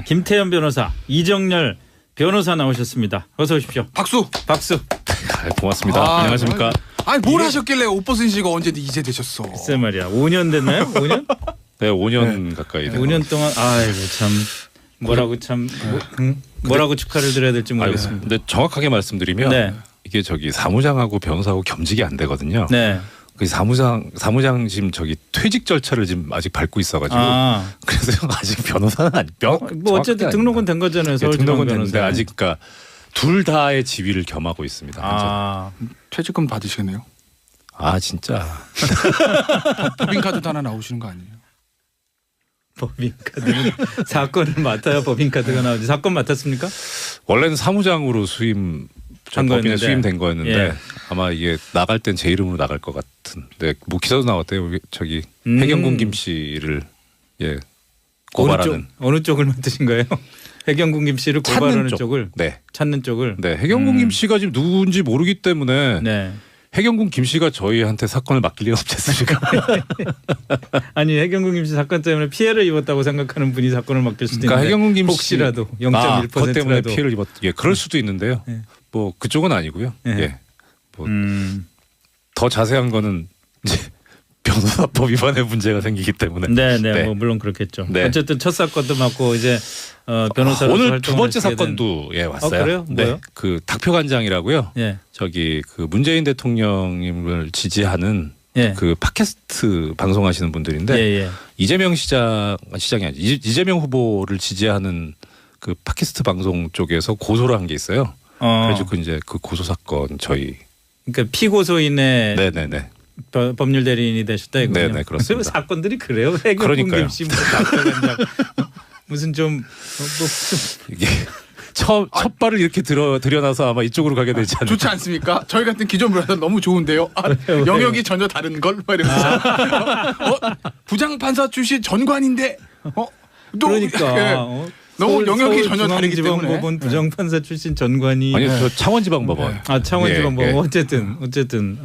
김태현 변호사, 이정열 변호사 나오셨습니다. 어서 오십시오. 박수. 박수. 고맙습니다. 안녕하십니까. 아니 뭘 하셨길래 옷 벗은 지가 언제 이제 되셨어? 글쎄 말이야. 5년 됐나요? 5년? 네, 5년 가까이. 5년 동안 아이고 참 뭐라고 참 뭐라고 축하를 드려야 될지 모르겠습니다. 근데 정확하게 말씀드리면 네. 이게 저기 사무장하고 변호사하고 겸직이 안 되거든요. 네. 그 사무장 지금 저기 퇴직 절차를 지금 아직 밟고 있어가지고 그래서 아직 변호사는 뭐 어쨌든 등록은 된 거잖아요. 서울 등록은 됐는데 아직 그러니까 둘 다의 지위를 겸하고 있습니다. 퇴직금 받으시겠네요. 아 진짜. 법인카드도 하나 나오시는 거 아니에요? 법인카드는 사건을 맡아야 법인카드가 나오지. 사건 맡았습니까? 원래는 사무장으로 법인에 수임된 거였는데 예. 아마 이게 나갈 땐 제 이름으로 나갈 것 같은. 네, 뭐 기사도 나왔대요. 저기 해경군 김 씨를 고발하는. 어느 쪽을 맡으신 거예요? 해경군 김 씨를 고발하는 쪽을. 네. 찾는 쪽을. 네, 해경군 김 씨가 지금 누군지 모르기 때문에. 네. 해경군 김 씨가 저희한테 사건을 맡길 리가 없지 않습니까? 아니 해경군 김 씨 사건 때문에 피해를 입었다고 생각하는 분이 사건을 맡길 수도 있는데 해경군 김 씨 혹시라도 0.1%라도 그것 때문에 피해를 그럴 수도 있는데요. 네. 뭐 그쪽은 아니고요. 네. 예. 뭐 더 자세한 거는 이제 변호사법 위반의 문제가 생기기 때문에. 네. 뭐 물론 그렇겠죠. 네. 어쨌든 첫 사건도 맡고 이제 변호사로 오늘 두 번째 사건도 왔어요. 그래요? 뭐요? 네. 그 닥표관장이라고요. 예. 저기 그 문재인 대통령님을 지지하는 예. 그 팟캐스트 방송하시는 분들인데 예. 이재명 시장이 아니죠. 이재명 후보를 지지하는 그 팟캐스트 방송 쪽에서 고소를 한 게 있어요. 그래가지고 이제 그 고소 사건 저희. 그러니까 피고소인의 네네네. 법률 대리인이 되셨다 이거요. 네네 그렇습니다. 사건들이 그래요. 해경군 김 씨 무슨 좀 이게 첫 발을 이렇게 들여놔서 아마 이쪽으로 가게 되지 않을까. 좋지 않습니까? 저희 같은 기존 변호사 너무 좋은데요. 영역이 전혀 다른 걸 말이면서 부장 판사 출신 전관인데 그러니까 너무 영역이 전혀 다르기 때문에. 서울중앙지방법원 부장판사 출신 전관이 아니 저 창원지방법원. 창원지방법원 예. 어쨌든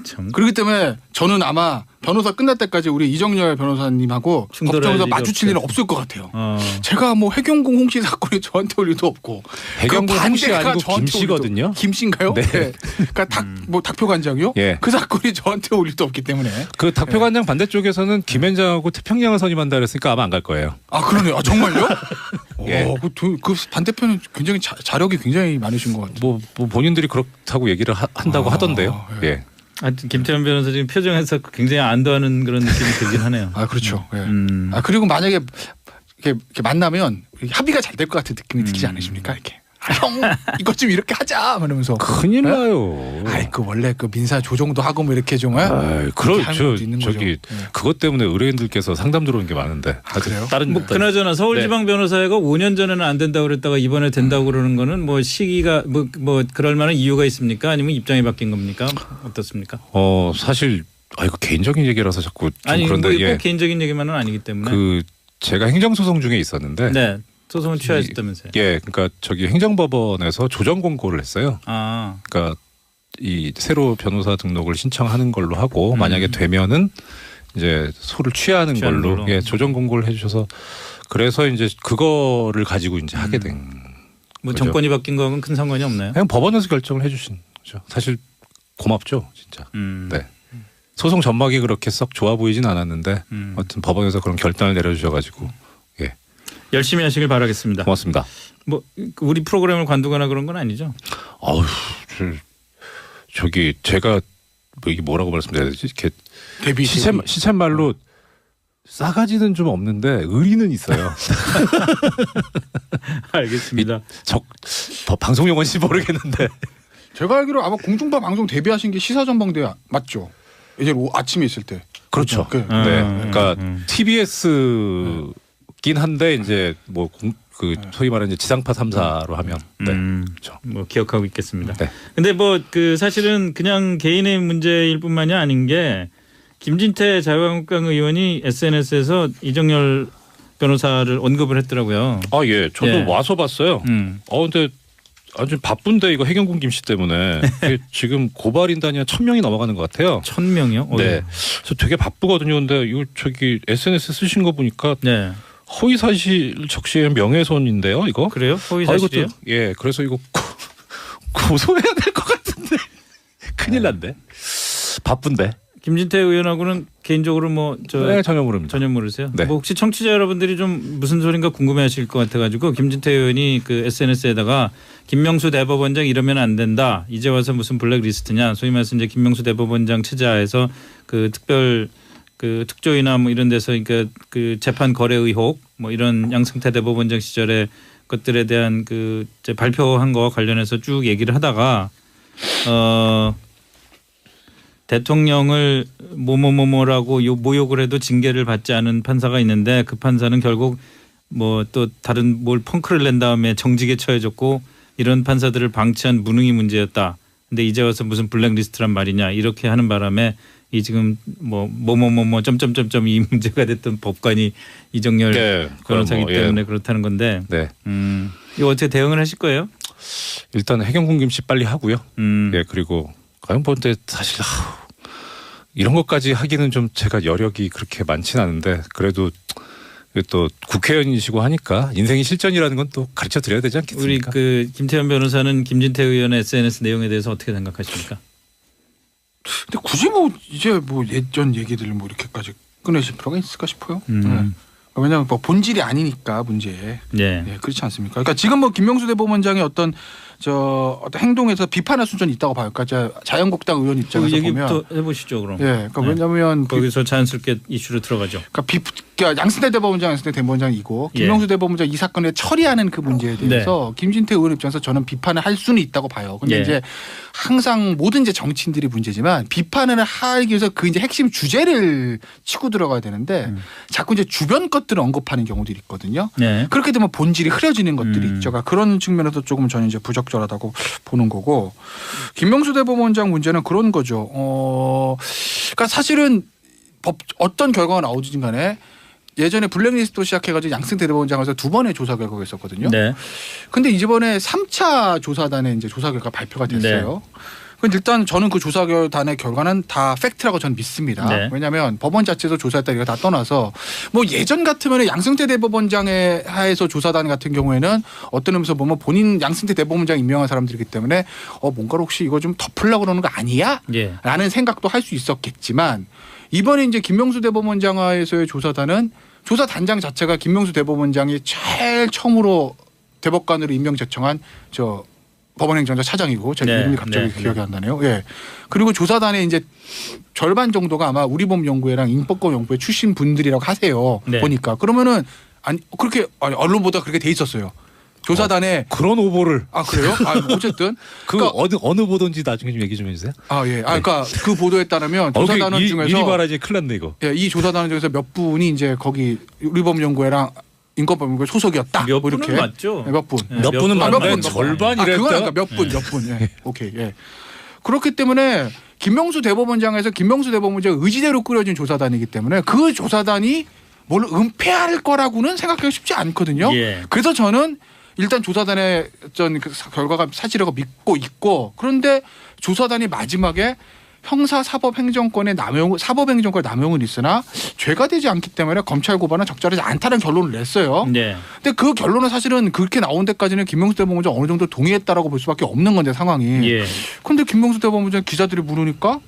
참. 그렇기 때문에 저는 아마 변호사 끝날 때까지 우리 이정열 변호사님하고 법정에서 마주칠 일은 없을 것 같아요. 제가 뭐 해경공 홍씨 사건이 저한테 올 일도 없고 해경공 홍씨 아니고 김 씨거든요. 김 씨인가요? 네. 네. 그러니까 닥표관장이요? 예. 그 사건이 저한테 올 일도 없기 때문에. 그 닥표관장 반대쪽에서는 김현장하고 태평양을 선임한다 그랬으니까 아마 안 갈 거예요. 아 그러네요. 아, 정말요? 예. 그 반대편은 굉장히 자력이 굉장히 많으신 것 같아요. 뭐 본인들이 그렇다고 얘기를 한다고 하던데요. 예. 김태현 변호사 지금 표정에서 굉장히 안도하는 그런 느낌이 들긴 하네요. 아 그렇죠. 예. 그리고 만약에 이렇게 만나면 합의가 잘 될 것 같은 느낌이 들지 않으십니까? 이렇게 형 이것 좀 이렇게 하자 이러면서 큰일 나요. 아이 그 원래 그 민사 조정도 하고 뭐 이렇게 좀 그렇죠. 저기 그것 때문에 의뢰인들께서 상담 들어오는 게 많은데. 그래요? 다른 뭐 그나저나 서울지방 변호사회가 5년 전에는 안 된다고 그랬다가 이번에 된다고 그러는 거는 뭐 시기가 뭐 그럴 만한 이유가 있습니까? 아니면 입장이 바뀐 겁니까? 어떻습니까? 사실 이거 개인적인 얘기라서 자꾸 좀 아니 그런데 꼭 개인적인 얘기만은 아니기 때문에. 그 제가 행정소송 중에 있었는데. 네. 소송을 취하했다면서요? 예, 그러니까 저기 행정법원에서 조정 공고를 했어요. 그러니까 이 새로 변호사 등록을 신청하는 걸로 하고 만약에 되면은 이제 소를 취하는 걸로 예, 조정 공고를 해주셔서 그래서 이제 그거를 가지고 이제 하게 된. 뭐 거죠. 정권이 바뀐 거하고는 큰 상관이 없나요? 그냥 법원에서 결정을 해주신 거죠. 사실 고맙죠, 진짜. 네. 소송 전막이 그렇게 썩 좋아 보이진 않았는데 아무튼 법원에서 그런 결단을 내려주셔가지고. 열심히 하시길 바라겠습니다. 고맙습니다. 뭐 우리 프로그램을 관두거나 그런 건 아니죠? 아우, 저기 제가 뭐 이게 뭐라고 말씀드려야 되지? 이렇게 시쳇말로 싸가지는 좀 없는데 의리는 있어요. 알겠습니다. 방송 용어인지 모르겠는데 제가 알기로 아마 공중파 방송 데뷔하신 게 시사전망대 맞죠? 이제 아침에 있을 때. 그렇죠. 네. 그러니까 TBS 긴 한데 이제 뭐 소위 말하는 지상파 3사로 하면 그렇죠. 뭐 기억하고 있겠습니다. 네. 근데 뭐 그 사실은 그냥 개인의 문제일 뿐만이 아닌 게 김진태 자유한국당 의원이 SNS에서 이정열 변호사를 언급을 했더라고요. 아 예, 저도 와서 봤어요. 근데 아주 바쁜데 이거 해경군 김 씨 때문에 지금 고발 인단이 한 1,000명이 넘어가는 것 같아요. 1,000명이요? 네, 그래서 되게 바쁘거든요. 근데 이거 저기 SNS 쓰신 거 보니까. 네. 허위사실 적시의 명예훼손인데요, 이거? 그래요? 허위사실이요? 예, 그래서 이거 고소해야 될 것 같은데 큰일 났네. 바쁜데. 김진태 의원하고는 개인적으로 네, 전혀 모릅니다. 전혀 모르세요? 네. 혹시 청취자 여러분들이 좀 무슨 소린가 궁금해하실 것 같아가지고 김진태 의원이 그 SNS에다가 김명수 대법원장 이러면 안 된다. 이제 와서 무슨 블랙리스트냐. 소위 말해서 이제 김명수 대법원장 체제하에서 그 특별 그 특조위나 이런 데서 그러니까 그 재판 거래 의혹 이런 양승태 대법원장 시절의 것들에 대한 그 이제 발표한 거 관련해서 쭉 얘기를 하다가 대통령을 뭐라고 모욕을 해도 징계를 받지 않은 판사가 있는데 그 판사는 결국 또 다른 펑크를 낸 다음에 정직에 처해졌고 이런 판사들을 방치한 무능이 문제였다. 근데 이제 와서 무슨 블랙리스트란 말이냐 이렇게 하는 바람에 이 지금 점점점점 이 문제가 됐던 법관이 이정열 변호사이기 때문에 그렇다는 건데. 네. 이거 어떻게 대응을 하실 거예요? 일단 해경궁 김씨 빨리 하고요. 예, 그리고 과연 근데 사실 이런 것까지 하기는 좀 제가 여력이 그렇게 많지는 않은데 그래도 또 국회의원이시고 하니까 인생이 실전이라는 건 또 가르쳐 드려야 되지 않겠습니까? 우리 그 김태현 변호사는 김진태 의원의 SNS 내용에 대해서 어떻게 생각하십니까? 근데 굳이 이제 예전 얘기들을 이렇게까지 꺼내실 필요가 있을까 싶어요. 왜냐하면 본질이 아니니까 문제에. 네, 그렇지 않습니까? 그러니까 지금 김명수 대법원장의 어떤 행동에서 비판할 수준이 있다고 봐요. 그러니까 자유한국당 의원 입장에서 보면. 얘기부터 해보시죠 그럼. 예, 그러니까 왜냐하면 거기서 자연스럽게 이슈로 들어가죠. 그러니까 양승태 대법원장이고 김명수 대법원장 이 사건을 처리하는 그 문제에 대해서 김진태 의원 입장에서 저는 비판을 할 수는 있다고 봐요. 근데 이제 항상 모든 이제 정치인들이 문제지만 비판을 하기 위해서 그 이제 핵심 주제를 치고 들어가야 되는데 자꾸 이제 주변 것들을 언급하는 경우들이 있거든요. 그렇게 되면 본질이 흐려지는 것들이 있죠. 그러니까 그런 측면에서 조금 저는 이제 부적절하다고 보는 거고 김명수 대법원장 문제는 그런 거죠. 그러니까 사실은 어떤 결과가 나오든 간에 예전에 블랙리스트로 시작해가지고 양승태 대법원장에서 2번의 조사 결과가 있었거든요. 근데 이번에 3차 조사단의 이제 조사 결과 발표가 됐어요. 근데 일단 저는 그 조사단의 결과는 다 팩트라고 저는 믿습니다. 왜냐하면 법원 자체에서 조사했다 이거 다 떠나서 예전 같으면 양승태 대법원장의 하에서 조사단 같은 경우에는 어떤 의미에서 보면 본인 양승태 대법원장 임명한 사람들이기 때문에 뭔가를 혹시 이거 좀 덮으려고 그러는 거 아니야? 라는 생각도 할 수 있었겠지만 이번에 이제 김명수 대법원장 하에서의 조사단은 조사단장 자체가 김명수 대법원장이 제일 처음으로 대법관으로 임명 제청한 법원행정처 차장이고 제가 이름이 갑자기 기억이 안 나네요. 그리고 조사단의 이제 절반 정도가 아마 우리법연구회랑 인법검연구회 출신 분들이라고 하세요. 보니까 그러면은 그렇게 언론보다 그렇게 돼 있었어요. 조사단에 그런 오보를 그래요? 어쨌든 그러니까 어느 보도인지 나중에 좀 얘기 좀 해주세요. 그러니까 그 보도에 따르면 조사단원 중에서 미리 말하지 큰일 났네 이거. 이 조사단원 중에서 몇 분이 이제 거기 우리법연구회랑 인권법연구회 소속이었다. 몇 분은 맞죠? 몇 분. 몇 분은 맞는데 절반이랬다. 그건 몇 분. 오케이. 그렇기 때문에 김명수 대법원장에서 김명수 대법원장 의지대로 꾸려진 조사단이기 때문에 그 조사단이 뭘 은폐할 거라고는 생각하기 쉽지 않거든요. 그래서 저는 일단 조사단의 그 결과가 사실이라고 믿고 있고 그런데 조사단이 마지막에 형사 사법행정권의 사법행정권의 남용은 있으나 죄가 되지 않기 때문에 검찰 고발은 적절하지 않다는 결론을 냈어요. 근데 그 결론은 사실은 그렇게 나온 데까지는 김명수 대법원장 어느 정도 동의했다라고 볼 수밖에 없는 건데 상황이. 그런데 김명수 대법원장 기자들이 물으니까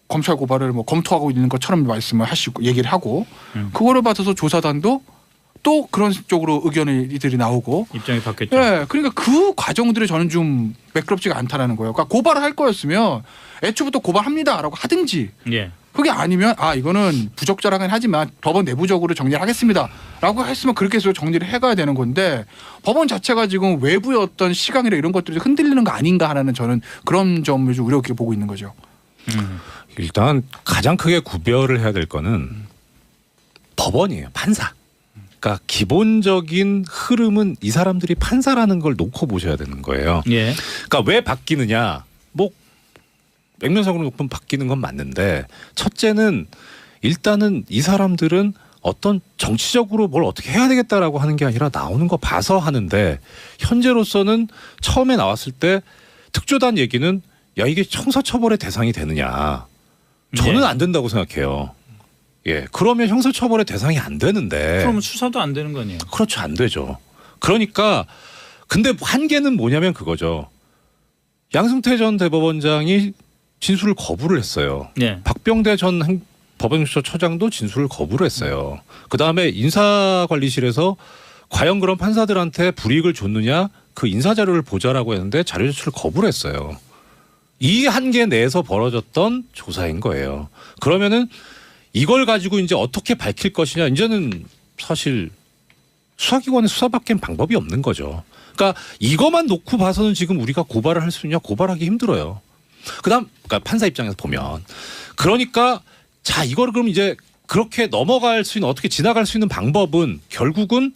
검찰 고발을 검토하고 있는 것처럼 말씀을 하시고 얘기를 하고 그거를 받아서 조사단도 또 그런 쪽으로 의견들이 나오고 입장이 바뀌었죠. 그러니까 그 과정들이 저는 좀 매끄럽지가 않다라는 거예요. 그러니까 고발을 할 거였으면 애초부터 고발합니다라고 하든지 그게 아니면 이거는 부적절하긴 하지만 법원 내부적으로 정리를 하겠습니다라고 했으면 그렇게 해서 정리를 해가야 되는 건데 법원 자체가 지금 외부의 어떤 시각이나 이런 것들이 흔들리는 거 아닌가 하는 저는 그런 점을 좀 우려 깊게 보고 있는 거죠. 일단 가장 크게 구별을 해야 될 거는 법원이에요. 판사. 그러니까 기본적인 흐름은 이 사람들이 판사라는 걸 놓고 보셔야 되는 거예요. 그러니까 왜 바뀌느냐. 맥면상으로 높으면 바뀌는 건 맞는데 첫째는 일단은 이 사람들은 어떤 정치적으로 뭘 어떻게 해야 되겠다라고 하는 게 아니라 나오는 거 봐서 하는데 현재로서는 처음에 나왔을 때 특조단 얘기는 이게 형사처벌의 대상이 되느냐. 저는 안 된다고 생각해요. 예, 그러면 형사처벌의 대상이 안 되는데. 그러면 수사도 안 되는 거 아니에요? 그렇죠, 안 되죠. 그러니까 근데 한계는 뭐냐면 그거죠. 양승태 전 대법원장이 진술을 거부를 했어요. 네. 박병대 전 법원처장도 진술을 거부를 했어요. 그 다음에 인사관리실에서 과연 그런 판사들한테 불이익을 줬느냐 그 인사자료를 보자라고 했는데 자료 제출을 거부를 했어요. 이 한계 내에서 벌어졌던 조사인 거예요. 그러면은 이걸 가지고 이제 어떻게 밝힐 것이냐 이제는 사실 수사기관의 수사밖에 방법이 없는 거죠. 그러니까 이것만 놓고 봐서는 지금 우리가 고발을 할 수 있냐 고발하기 힘들어요. 그다음 그러니까 판사 입장에서 보면 그러니까 자 이거를 그럼 이제 그렇게 넘어갈 수 있는 어떻게 지나갈 수 있는 방법은 결국은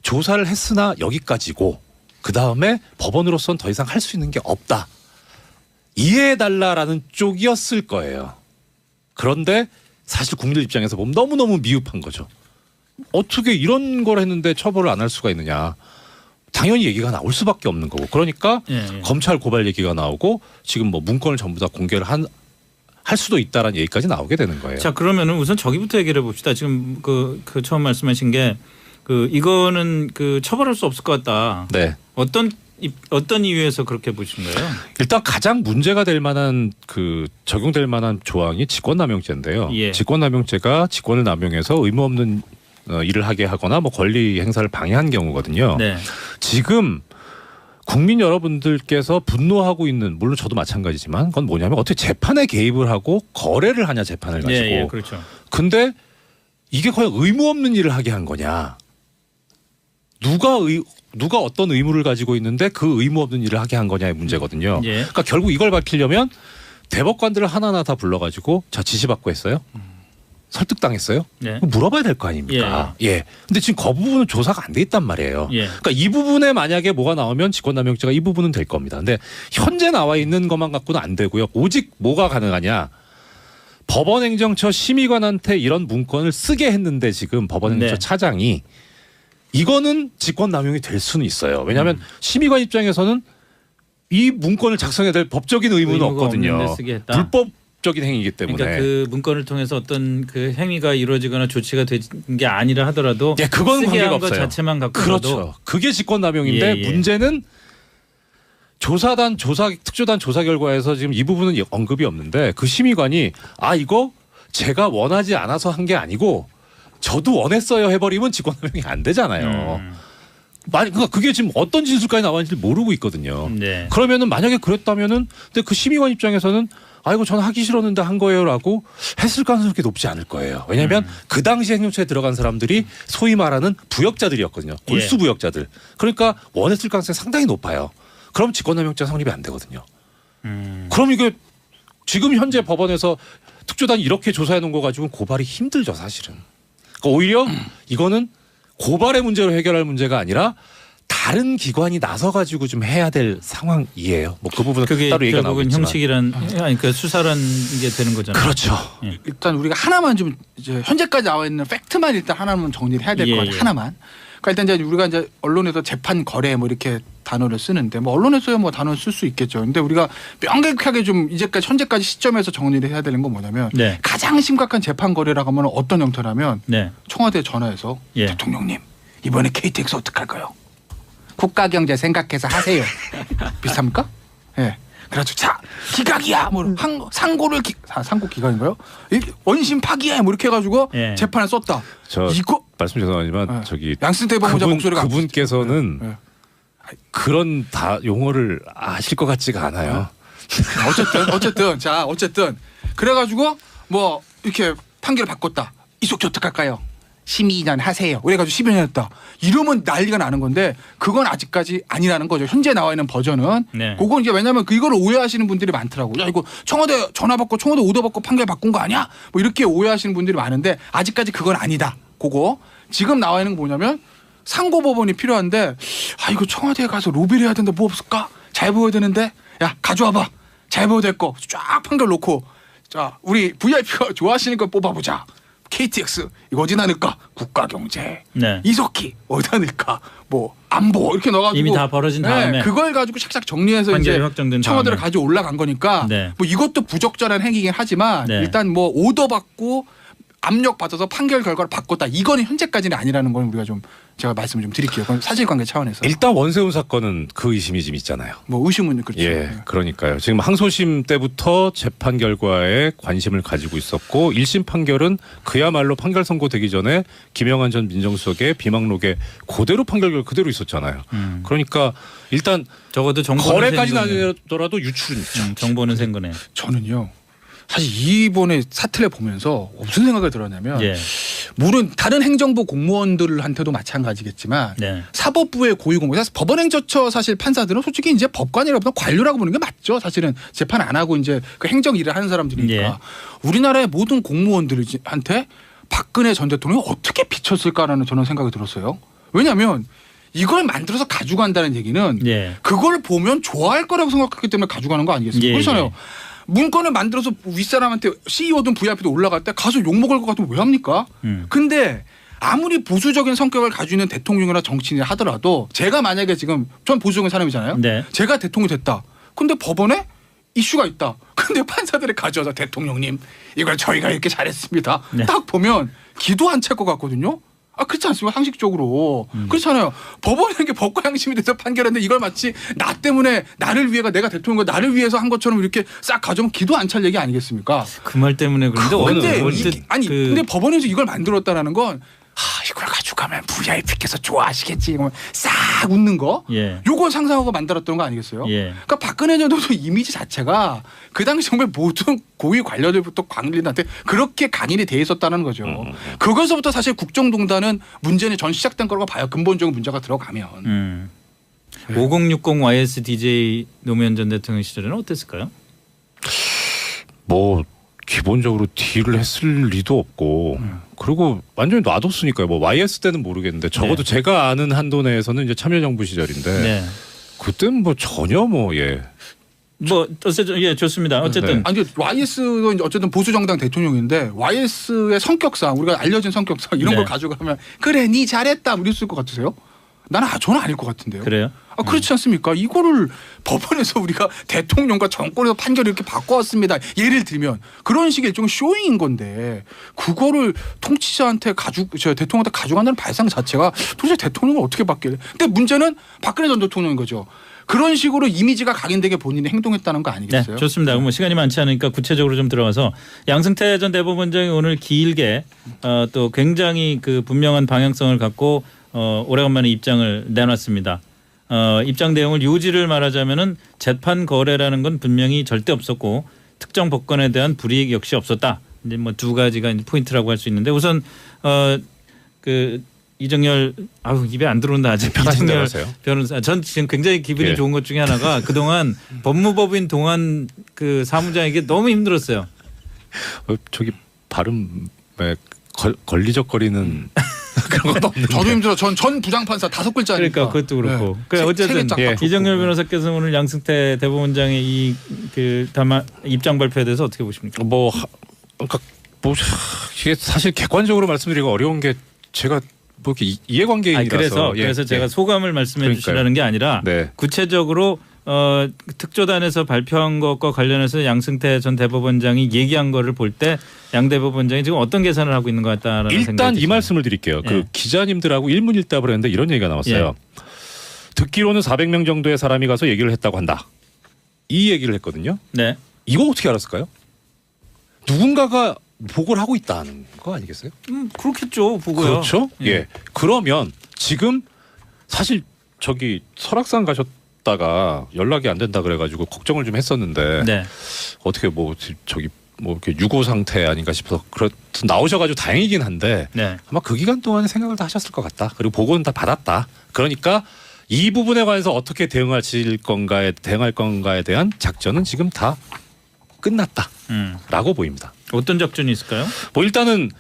조사를 했으나 여기까지고 그 다음에 법원으로서는 더 이상 할 수 있는 게 없다. 이해해달라라는 쪽이었을 거예요. 그런데 사실 국민들 입장에서 보면 너무너무 미흡한 거죠. 어떻게 이런 걸 했는데 처벌을 안 할 수가 있느냐. 당연히 얘기가 나올 수밖에 없는 거고. 그러니까 검찰 고발 얘기가 나오고 지금 뭐 문건을 전부 다 공개를 할 수도 있다라는 얘기까지 나오게 되는 거예요. 자 그러면은 우선 저기부터 얘기를 해봅시다. 지금 그 처음 말씀하신 게 이거는 처벌할 수 없을 것 같다. 네. 어떤 이유에서 그렇게 보신 거예요? 일단 가장 문제가 될 만한 적용될 만한 조항이 직권남용죄인데요. 예. 직권남용죄가 직권을 남용해서 의무 없는 일을 하게 하거나 뭐 권리 행사를 방해한 경우거든요. 네. 지금 국민 여러분들께서 분노하고 있는 물론 저도 마찬가지지만 그건 뭐냐면 어떻게 재판에 개입을 하고 거래를 하냐 재판을 가지고. 예, 그렇죠. 근데 이게 과연 의무 없는 일을 하게 한 거냐. 누가 어떤 의무를 가지고 있는데 그 의무 없는 일을 하게 한 거냐의 문제거든요. 예. 그러니까 결국 이걸 밝히려면 대법관들을 하나하나 다 불러가지고 자 지시받고 했어요? 설득당했어요? 네. 물어봐야 될 거 아닙니까? 예. 근데 지금 그 부분은 조사가 안 돼 있단 말이에요. 예. 그러니까 이 부분에 만약에 뭐가 나오면 직권남용죄가 이 부분은 될 겁니다. 근데 현재 나와 있는 것만 갖고는 안 되고요. 오직 뭐가 가능하냐? 법원행정처 심의관한테 이런 문건을 쓰게 했는데 지금 법원행정처 네. 차장이 이거는 직권남용이 될 수는 있어요. 왜냐하면 심의관 입장에서는 이 문건을 작성해야 될 법적인 의무는 없거든요. 불법적인 행위이기 때문에. 그러니까 그 문건을 통해서 어떤 행위가 이루어지거나 조치가 된 게 아니라 하더라도 예, 그건 쓰게 관계가 한 것 없어요. 자체만 갖고 그렇죠. 그게 직권남용인데 문제는 특조단 조사 결과에서 지금 이 부분은 언급이 없는데 그 심의관이 이거 제가 원하지 않아서 한 게 아니고 저도 원했어요 해버리면 직권남용이 안 되잖아요. 그러니까 그게 지금 어떤 진술까지 나왔는지 모르고 있거든요. 네. 그러면은 만약에 그랬다면은 근데 그 심의관 입장에서는 이거 저는 하기 싫었는데 한 거예요라고 했을 가능성이 그렇게 높지 않을 거예요. 왜냐하면 그 당시 행정처에 들어간 사람들이 소위 말하는 부역자들이었거든요. 골수 부역자들. 그러니까 원했을 가능성이 상당히 높아요. 그럼 직권남용죄 성립이 안 되거든요. 그럼 이게 지금 현재 법원에서 특조단이 이렇게 조사해 놓은 거 가지고는 고발이 힘들죠 사실은. 그러니까 오히려 이거는 고발의 문제로 해결할 문제가 아니라 다른 기관이 나서 가지고 좀 해야 될 상황이에요. 뭐 그 부분은 그게 따로 얘기가 결국은 나오겠지만. 형식이란 그러니까 수사란 게 되는 거잖아요. 그렇죠. 예. 일단 우리가 하나만 좀 이제 현재까지 나와 있는 팩트만 일단 하나만 정리를 해야 될 것 같아요. 하나만. 그러니까 일단 이제 우리가 이제 언론에서 재판 거래 뭐 이렇게 단어를 쓰는데 뭐 언론에서야 뭐 단어를 쓸 수 있겠죠. 근데 우리가 명백하게 좀 이제까지 현재까지 시점에서 정리를 해야 되는 건 뭐냐면 가장 심각한 재판 거래라고 하면 어떤 형태라면 청와대 전화해서 대통령님 이번에 KTX 어떡할까요? 국가경제 생각해서 하세요. 비슷합니까? 예. 그래가지고 자 기각이야 뭐 상고를 상고 기각인가요? 원심 파기야 뭐 이렇게 해가지고 재판에 썼다. 이거 말씀 죄송하지만 저기 양승태 법원장 목소리가 그분께서는 그런 용어를 아실 것 같지가 않아요. 어쨌든 그래가지고 뭐 이렇게 판결을 바꿨다. 이속지 어떡할까요? 12년 하세요. 그래가지고 12년 했다. 이러면 난리가 나는 건데 그건 아직까지 아니라는 거죠. 현재 나와 있는 버전은. 그건 이제 왜냐하면 이거를 오해하시는 분들이 많더라고요. 야 이거 청와대 전화 받고 청와대 오더 받고 판결 바꾼 거 아니야? 뭐 이렇게 오해하시는 분들이 많은데 아직까지 그건 아니다. 그거 지금 나와 있는 거 뭐냐면 상고법원이 필요한데 이거 청와대에 가서 로비를 해야 되는데 뭐 없을까? 잘 보여야 되는데 야 가져와봐. 잘 보여야 될 거 쫙 판결 놓고 자 우리 VIP가 좋아하시는 거 뽑아보자. KTX 이거 어디다 넣을까? 국가경제. 이석희 어디다 넣을까? 뭐 안보 이렇게 넣어가지고 이미 다 벌어진 다음에 그걸 가지고 샥샥 정리해서 이제 청와대를 가지고 올라간 거니까 뭐 이것도 부적절한 행위긴 하지만 일단 뭐 오더 받고 압력 받아서 판결 결과를 바꿨다. 이거는 현재까지는 아니라는 건 우리가 좀 제가 말씀을 좀 드릴게요. 그건 사실관계 차원에서. 일단 원세훈 사건은 그 의심이 좀 있잖아요. 뭐 의심은 그렇죠. 예, 그러니까요. 지금 항소심 때부터 재판 결과에 관심을 가지고 있었고 1심 판결은 그야말로 판결 선고되기 전에 김영한 전 민정수석의 비망록에 그대로 판결 결과 그대로 있었잖아요. 그러니까 일단 적어도 거래까지는 아니더라도 유출은 있죠. 정보는 센 거네. 저는요. 사실 이번에 사태를 보면서 무슨 생각이 들었냐면 물론 다른 행정부 공무원들한테도 마찬가지겠지만 사법부의 고위공무원 사실 법원행정처 사실 판사들은 솔직히 이제 법관이라보다 관료라고 보는 게 맞죠. 사실은 재판 안 하고 이제 그 행정 일을 하는 사람들이니까 우리나라의 모든 공무원들한테 박근혜 전 대통령이 어떻게 비쳤을까라는 저는 생각이 들었어요. 왜냐하면 이걸 만들어서 가져간다는 얘기는 그걸 보면 좋아할 거라고 생각했기 때문에 가져가는 거 아니겠습니까? 그렇잖아요. 문건을 만들어서 윗사람한테 CEO든 VIP든 올라갈 때 가서 욕먹을 것 같으면 왜 합니까? 근데 아무리 보수적인 성격을 가지고 있는 대통령이나 정치인이 하더라도 제가 만약에 지금 전 보수적인 사람이잖아요. 제가 대통령이 됐다. 근데 법원에 이슈가 있다. 근데 판사들이 가져와서 대통령님 이걸 저희가 이렇게 잘했습니다. 딱 보면 기도 안 찰 것 같거든요. 아 그렇지 않습니까? 상식적으로 그렇잖아요. 법원이 이렇게 법과 양심이 돼서 판결했는데 이걸 마치 나 때문에 나를 위해가 내가 대통령과 나를 위해서 한 것처럼 이렇게 싹 가져오면 기도 안 찰 얘기 아니겠습니까? 그 말 때문에 그런데 근데 법원에서 이걸 만들었다라는 건 이걸 가져가면 VIP께서 좋아하시겠지. 이러면 싹 웃는 거. 요거 상상하고 만들었던 거 아니겠어요? 그러니까 박근혜 전 대통령 이미지 자체가 그 당시 정말 모든 고위 관료들부터 관리인한테 그렇게 강인이 돼 있었다는 거죠. 그것서부터 사실 국정농단은 문제는 전 시작된 거라고 봐요. 근본적인 문제가 들어가면. 5060 YSDJ 노무현 전 대통령 시절에는 어땠을까요? 뭐 기본적으로 딜을 했을 리도 없고 그리고 완전히 놔뒀으니까요. 뭐 YS 때는 모르겠는데 적어도 제가 아는 한도 내에서는 이제 참여정부 시절인데 그때는 뭐 전혀 뭐 어쨌든 좋습니다. 어쨌든 아니 YS도 어쨌든 보수 정당 대통령인데 YS의 성격상 우리가 알려진 성격상 이런 걸 가져가면 그래 니 잘했다 이랬을 것 같으세요? 저는 아닐 것 같은데요. 그래요? 그렇지 않습니까? 이거를 법원에서 우리가 대통령과 정권에서 판결을 이렇게 바꿔왔습니다. 예를 들면 그런 식의 일종의 쇼잉인 건데 그거를 통치자한테 대통령한테 가져간다는 발상 자체가 도대체 대통령을 어떻게 바뀌래? 근데 문제는 박근혜 전 대통령인 거죠. 그런 식으로 이미지가 각인되게 본인이 행동했다는 거 아니겠어요? 네, 좋습니다. 뭐 시간이 많지 않으니까 구체적으로 좀 들어가서 양승태 전 대법원장이 오늘 길게 또 굉장히 그 분명한 방향성을 갖고 오래간만에 입장을 내놨습니다. 입장 내용을 요지를 말하자면은 재판 거래라는 건 분명히 절대 없었고 특정 법관에 대한 불이익 역시 없었다. 이제 뭐 두 가지가 이제 포인트라고 할 수 있는데 우선 그 이정열 입에 안 들어온다 아직 이정열 변호사 전 지금 굉장히 기분이 좋은 것 중에 하나가 그동안 법무법인 동안 그 사무장에게 너무 힘들었어요. 저기 발음에 걸리적거리는 그런 것도 없는데. 저도 힘들어. 전 부장판사 5글자니까. 그러니까 그것도 그렇고. 그러니까 어쨌든 이정열 변호사께서 오늘 양승태 대법원장의 이 그 입장 발표에 대해서 어떻게 보십니까? 그러니까 이게 사실 객관적으로 말씀드리기가 어려운 게 제가 뭐 이렇게 이해관계인이라서 그래서 제가 소감을 말씀해 주시라는 게 아니라 구체적으로 특조단에서 발표한 것과 관련해서 양승태 전 대법원장이 얘기한 거를 볼 때 양 대법원장이 지금 어떤 계산을 하고 있는 것 같다라는 생각이 일단 이 말씀을 드릴게요. 그 기자님들하고 일문일답을 했는데 이런 얘기가 나왔어요. 듣기로는 400명 정도의 사람이 가서 얘기를 했다고 한다. 이 얘기를 했거든요. 이거 어떻게 알았을까요? 누군가가 보고를 하고 있다는 거 아니겠어요? 그렇겠죠. 보고요. 그렇죠. 그러면 지금 사실 저기 설악산 가셨다가 연락이 안 된다 그래가지고 걱정을 좀 했었는데 어떻게 저기 이렇게 유고 상태 아닌가 싶어서 나오셔가지고 다행이긴 한데 아마 그 기간 동안에 생각을 다 하셨을 것 같다. 그리고 보고는 다 받았다. 그러니까 이 부분에 관해서 어떻게 대응할 건가에 대한 작전은 지금 다 끝났다라고 보입니다. 어떤 작전이 있을까요? 일단은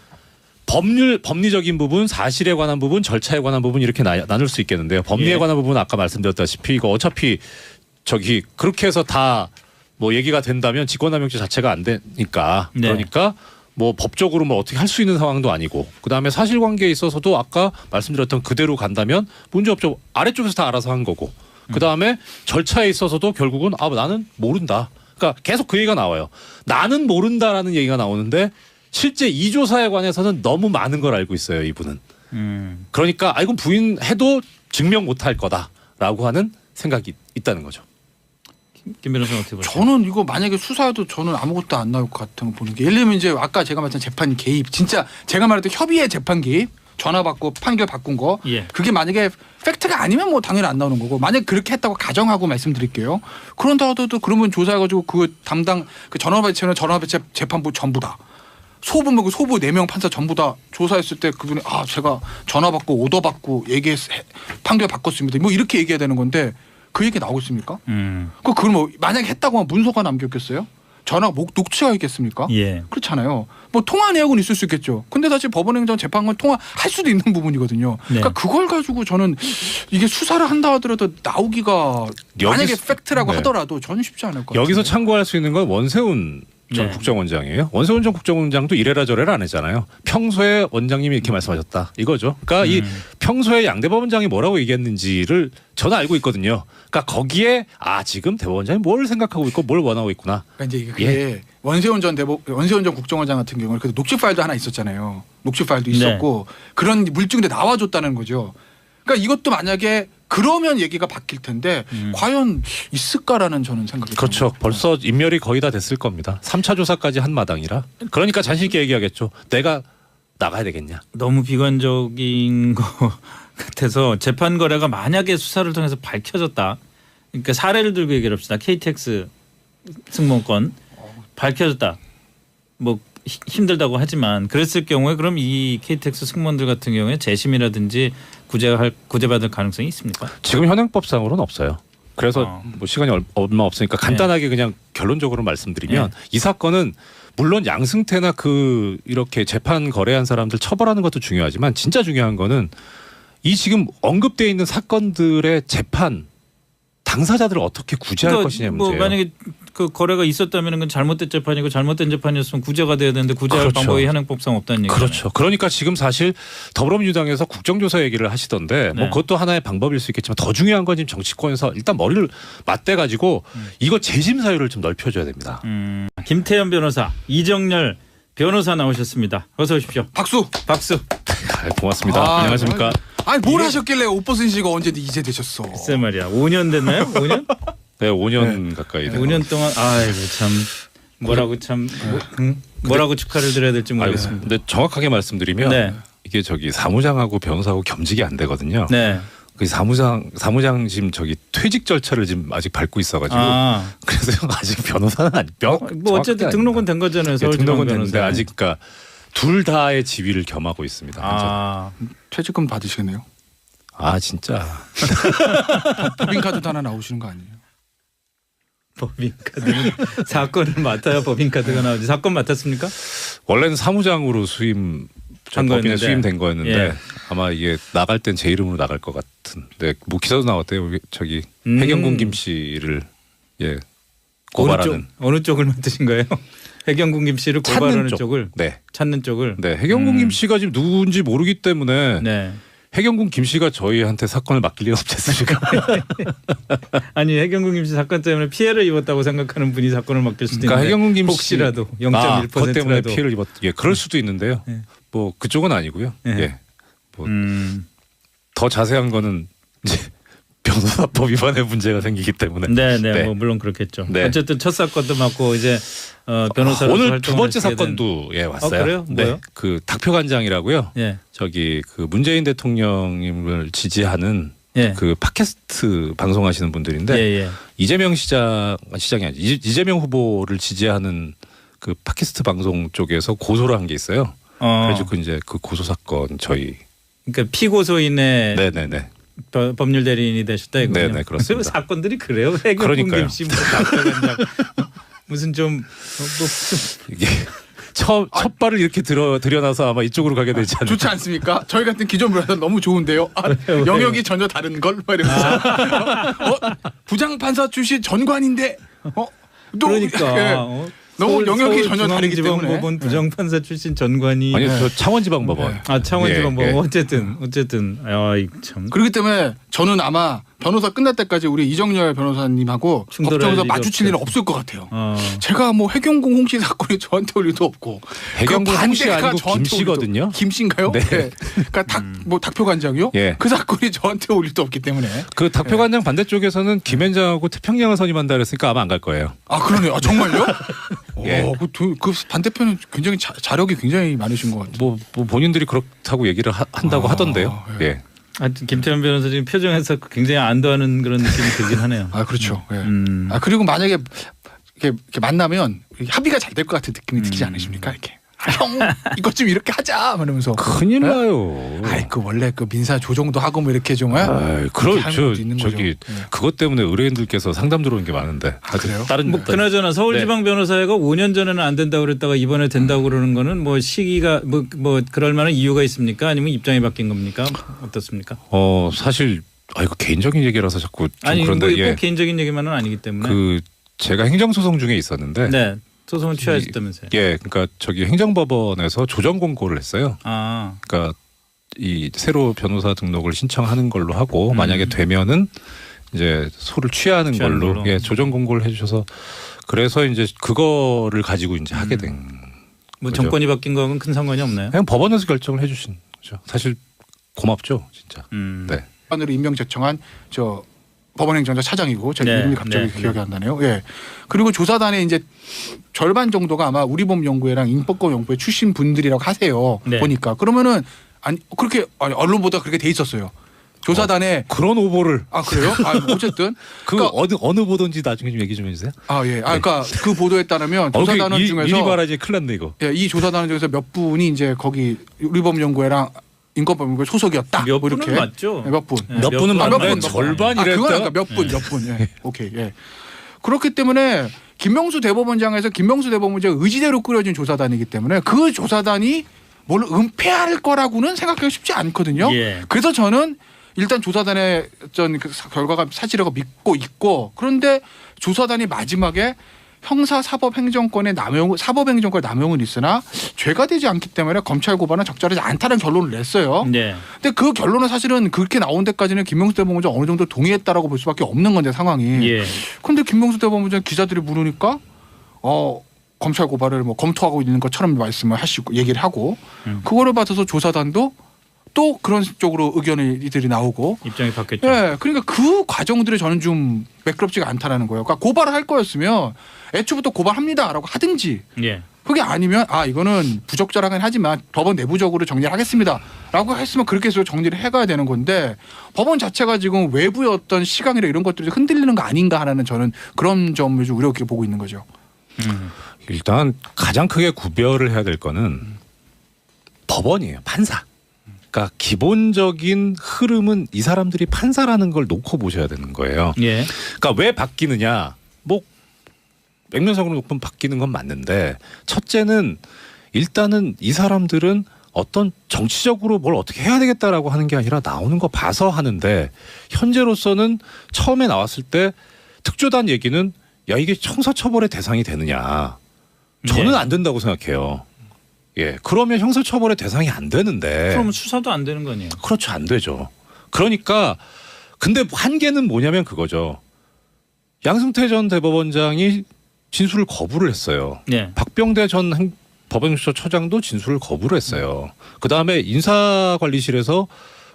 법리적인 부분, 사실에 관한 부분, 절차에 관한 부분 이렇게 나눌 수 있겠는데요. 법리에 관한 부분은 아까 말씀드렸다시피 이거 어차피 저기 그렇게 해서 다 얘기가 된다면 직권남용죄 자체가 안 되니까 그러니까 법적으로 어떻게 할 수 있는 상황도 아니고 그다음에 사실관계에 있어서도 아까 말씀드렸던 그대로 간다면 문제 없죠. 아래쪽에서 다 알아서 한 거고 그다음에 절차에 있어서도 결국은 나는 모른다. 그러니까 계속 그 얘기가 나와요. 나는 모른다라는 얘기가 나오는데 실제 이 조사에 관해서는 너무 많은 걸 알고 있어요, 이분은. 그러니까 이건 부인해도 증명 못할 거다라고 하는 생각이 있다는 거죠. 김 변호사는 어떻게 보세요? 저는 이거 만약에 수사해도 저는 아무것도 안 나올 것 같은 거 보는 게 예를 들면 이제 아까 제가 말했던 재판 개입 진짜 제가 말했던 협의의 재판 개입 전화 받고 판결 바꾼 거 예. 그게 만약에 팩트가 아니면 뭐 당연히 안 나오는 거고 만약 그렇게 했다고 가정하고 말씀드릴게요. 그런다 하더라도 그러면 조사해가지고 그 담당 그 전화배치는 전화배치 재판부 전부 다 소부 뭐 소부 4명 판사 전부 다 조사했을 때 그분이 제가 전화 받고 오더 받고 판결 바꿨습니다. 뭐 이렇게 얘기해야 되는 건데 그 얘기 나오고 있습니까? 그걸 뭐 만약에 했다고 하면 문서가 남겼겠어요? 전화 녹취가 있겠습니까? 예. 그렇잖아요. 뭐 통화 내역은 있을 수 있겠죠. 근데 사실 법원행정 재판관 통화할 수도 있는 부분이거든요. 네. 그러니까 그걸 가지고 저는 이게 수사를 한다 하더라도 나오기가 만약에 팩트라고 네. 하더라도 저는 쉽지 않을 것 같아요. 여기서 참고할 수 있는 건 원세훈 전 네. 국정원장이에요. 원세훈 전 국정원장도 이래라 저래라 안 했잖아요. 평소에 원장님이 이렇게 말씀하셨다 이거죠. 그러니까 이 평소에 양 대법원장이 뭐라고 얘기했는지를 저는 알고 있거든요. 그러니까 거기에 지금 대법원장이 뭘 생각하고 있고 뭘 원하고 있구나. 그러니까 이제 그게 원세훈 전 국정원장 같은 경우는 그래도 녹취 파일도 하나 있었잖아요. 녹취 파일도 있었고 그런 물증도 나와줬다는 거죠. 그러니까 이것도 만약에 그러면 얘기가 바뀔 텐데 과연 있을까라는 저는 생각이 그렇죠. 듭니다. 벌써 인멸이 거의 다 됐을 겁니다. 3차 조사까지 한 마당이라. 그러니까 자신 있게 얘기하겠죠. 내가 나가야 되겠냐. 너무 비관적인 것 같아서 재판 거래가 만약에 수사를 통해서 밝혀졌다. 그러니까 사례를 들고 얘기를 합시다. KTX 승무원 밝혀졌다. 뭐 힘들다고 하지만 그랬을 경우에 그럼 이 KTX 승무원들 같은 경우에 재심이라든지 구제받을 가능성이 있습니까? 지금 현행법상으로는 없어요. 그래서 뭐 시간이 얼마 없으니까 간단하게 그냥 결론적으로 말씀드리면 이 사건은 물론 양승태나 이렇게 재판 거래한 사람들 처벌하는 것도 중요하지만 진짜 중요한 거는 이 지금 언급되어 있는 사건들의 재판 당사자들을 어떻게 구제할 것이냐 문제예요. 만약에 그 거래가 있었다면 그건 잘못된 재판이고 잘못된 재판이었으면 구제가 돼야 되는데 구제할 방법이 현행법상 없다는 얘기죠. 그렇죠. 그러니까 지금 사실 더불어민주당에서 국정조사 얘기를 하시던데 뭐 그것도 하나의 방법일 수 있겠지만 더 중요한 건 지금 정치권에서 일단 머리를 맞대가지고 이거 재심 사유를 좀 넓혀줘야 됩니다. 김태현 변호사, 이정렬 변호사 나오셨습니다. 어서 오십시오. 박수. 고맙습니다. 안녕하십니까. 뭘 하셨길래 옷 벗으시고 언제 이제 되셨어. 글쎄 말이야. 5년 됐나요? 5년? 네, 5년 가까이 됐어요. 5년 동안 참 뭐라고 축하를 드려야 될지 모르겠습니다. 근데 정확하게 말씀드리면 이게 사무장하고 변호사하고 겸직이 안 되거든요. 네. 그 사무장 지금 퇴직 절차를 지금 아직 밟고 있어가지고 그래서 아직 변호사는 뭐 어쨌든 등록은 된 거잖아요. 등록은 됐는데 아직 그러니까 둘 다의 지위를 겸하고 있습니다. 퇴직금 받으시겠네요. 진짜. 법인카드도 하나 나오시는 거 아니에요? 법인카드는 사건을 맡아야 법인카드가 나오지. 사건 맡았습니까? 원래는 사무장으로 법인에 수임된 거였는데 아마 이게 나갈 땐 제 이름으로 나갈 것 같은데 뭐 기사도 나왔대요. 해경군 김 씨를 고발하는 어느 쪽을 맡으신 거예요? 해경군 김 씨를 고발하는 쪽을 찾는 쪽을. 네, 해경군 김 씨가 지금 누군지 모르기 때문에 해경군 김 씨가 저희한테 사건을 맡길 리가 없지 않습니까? 아니 해경군 김 씨 사건 때문에 피해를 입었다고 생각하는 분이 사건을 맡길 수도 있는데 해경군 김 씨 혹시라도 0.1%라도 그것 때문에 피해를 그럴 수도 있는데요. 뭐 그쪽은 아니고요. 더 자세한 거는 이제 변호사법 위반의 문제가 생기기 때문에. 뭐 물론 그렇겠죠. 어쨌든 첫 사건도 맡고 이제 변호사로 오늘 두 번째 사건도 왔어요. 그래요? 뭐요? 그 닥표관장이라고요. 그 문재인 대통령님을 지지하는 그 팟캐스트 방송하시는 분들인데 이재명 시장이 아니죠. 이재명 후보를 지지하는 그 팟캐스트 방송 쪽에서 고소를 한 게 있어요. 그래서 이제 그 고소 사건 저희. 그러니까 피고소인의 법률 대리인이 되셨다 이거요. 네, 그렇습니다. 사건들이 그래요. 해경군 김씨 무슨 이게 첫 발을 이렇게 들여놔서 아마 이쪽으로 가게 되지 않을까. 좋지 않습니까? 저희 같은 기존 변호사 너무 좋은데요. 영역이 전혀 다른 걸 말이면서 부장판사 출신 전관인데 그러니까 너무 영역이 전혀 다르기 때문에. 지방법원 부장판사 출신 전관이 저 창원지방법원. 창원지방법원 어쨌든 참. 그렇기 때문에 저는 아마 변호사 끝날 때까지 우리 이정열 변호사님하고 법정에서 일이 마주칠 일은 없을 것 같아요. 제가 뭐 해경궁 홍씨 사건이 저한테 올 일도 없고 해경궁 홍씨 아니고 김씨거든요. 김씨인가요? 네. 네. 그러니까 닥표 관장이요? 예. 그 사건이 저한테 올 일도 없기 때문에. 그 닥표 관장 반대쪽에서는 김현장하고 태평양을 선임한다 그랬으니까 아마 안 갈 거예요. 아 그러네요. 아, 정말요? 예. 그 반대편은 굉장히 자력이 굉장히 많으신 것 같아요. 뭐 본인들이 그렇다고 얘기를 한다고 하던데요. 예. 예. 하여튼 김태현 변호사 지금 표정에서 굉장히 안도하는 그런 느낌이 들긴 하네요. 아 그렇죠. 예. 아 그리고 만약에 이렇게 만나면 합의가 잘 될 것 같은 느낌이 들지 않으십니까? 이렇게 형 이것 좀 이렇게 하자 이러면서 큰일 나요. 아이 그 원래 그 민사 조정도 하고 뭐 이렇게 좀 저기 그것 때문에 의뢰인들께서 상담 들어오는 게 많은데. 아, 그래요? 다른 그나저나 서울지방변호사회가 5년 전에는 안 된다고 그랬다가 이번에 된다고 그러는 거는 뭐 시기가 뭐 그럴 만한 이유가 있습니까? 아니면 입장이 바뀐 겁니까? 어떻습니까? 사실 이거 개인적인 얘기라서 자꾸 좀 아니 그런데 뭐 꼭 개인적인 얘기만은 아니기 때문에. 그 제가 행정소송 중에 있었는데. 네. 소송을 취하했다면서요? 예, 그러니까 저기 행정법원에서 조정 공고를 했어요. 아, 그러니까 이 새로 변호사 등록을 신청하는 걸로 하고 만약에 되면은 이제 소를 취하는 걸로 예, 조정 공고를 해주셔서 그래서 이제 그거를 가지고 이제 하게 된. 뭐 거죠. 정권이 바뀐 거하고는 큰 상관이 없나요? 그냥 법원에서 결정을 해주신 거죠. 사실 고맙죠, 진짜. 네. 법원으로 임명 제청한 저 법원행정처 차장이고 제가 네, 이름이 갑자기 네, 기억이 안 나네요. 예. 그리고 조사단의 이제 절반 정도가 아마 우리법연구회랑 인법법연구회 출신 분들이라고 하세요. 네. 보니까 그러면은 그렇게 언론보다 그렇게 돼 있었어요. 조사단에 그런 오보를. 아 그래요? 어쨌든 그러니까 어느 보던지 나중에 좀 얘기 좀 해주세요. 아 예. 그러니까 그 보도에 따르면 조사단원 중에서 이리 말하지 큰일 났네 이거. 예, 이 조사단원 중에서 몇 분이 이제 거기 우리법연구회랑 인권법연구회 소속이었다. 몇 뭐 분은 이렇게. 맞죠? 네, 몇 분. 몇 분은 몇 맞는데 분, 절반이랬다. 그건 몇 분. 예. 오케이. 예. 그렇기 때문에 김명수 대법원장에서 김명수 대법원장 의지대로 꾸려진 조사단이기 때문에 그 조사단이 뭘 은폐할 거라고는 생각하기 쉽지 않거든요. 예. 그래서 저는 일단 조사단의 어떤 그 결과가 사실이라고 믿고 있고 그런데 조사단이 마지막에 형사 사법행정권의 사법행정권의 남용은 있으나 죄가 되지 않기 때문에 검찰 고발은 적절하지 않다는 결론을 냈어요. 네. 근데 그 결론은 사실은 그렇게 나온 데까지는 김명수 대법원장 어느 정도 동의했다라고 볼 수밖에 없는 건데 상황이. 예. 근데 김명수 대법원장 기자들이 물으니까 검찰 고발을 뭐 검토하고 있는 것처럼 말씀을 하시고 얘기를 하고 그거를 받아서 조사단도 또 그런 쪽으로 의견들이 나오고 입장이 바뀌었죠. 예, 그러니까 그 과정들이 저는 좀 매끄럽지가 않다라는 거예요. 그러니까 고발을 할 거였으면 애초부터 고발합니다라고 하든지 예. 그게 아니면 이거는 부적절하긴 하지만 법원 내부적으로 정리를 하겠습니다라고 했으면 그렇게 해서 정리를 해가야 되는 건데 법원 자체가 지금 외부의 어떤 시각이나 이런 것들이 흔들리는 거 아닌가 하는 저는 그런 점을 좀 우려 깊게 보고 있는 거죠. 일단 가장 크게 구별을 해야 될 거는 법원이에요. 판사. 그러니까 기본적인 흐름은 이 사람들이 판사라는 걸 놓고 보셔야 되는 거예요. 예. 그러니까 왜 바뀌느냐? 뭐 액면상으로 놓고 바뀌는 건 맞는데 첫째는 일단은 이 사람들은 어떤 정치적으로 뭘 어떻게 해야 되겠다라고 하는 게 아니라 나오는 거 봐서 하는데 현재로서는 처음에 나왔을 때 특조단 얘기는 야 이게 형사처벌의 대상이 되느냐? 저는 네. 안 된다고 생각해요. 예, 그러면 형사처벌의 대상이 안 되는데. 그러면 수사도 안 되는 거 아니에요? 그렇죠, 안 되죠. 그러니까 근데 한계는 뭐냐면 그거죠. 양승태 전 대법원장이 진술을 거부를 했어요. 네. 박병대 전 법원처장도 진술을 거부를 했어요. 그 다음에 인사관리실에서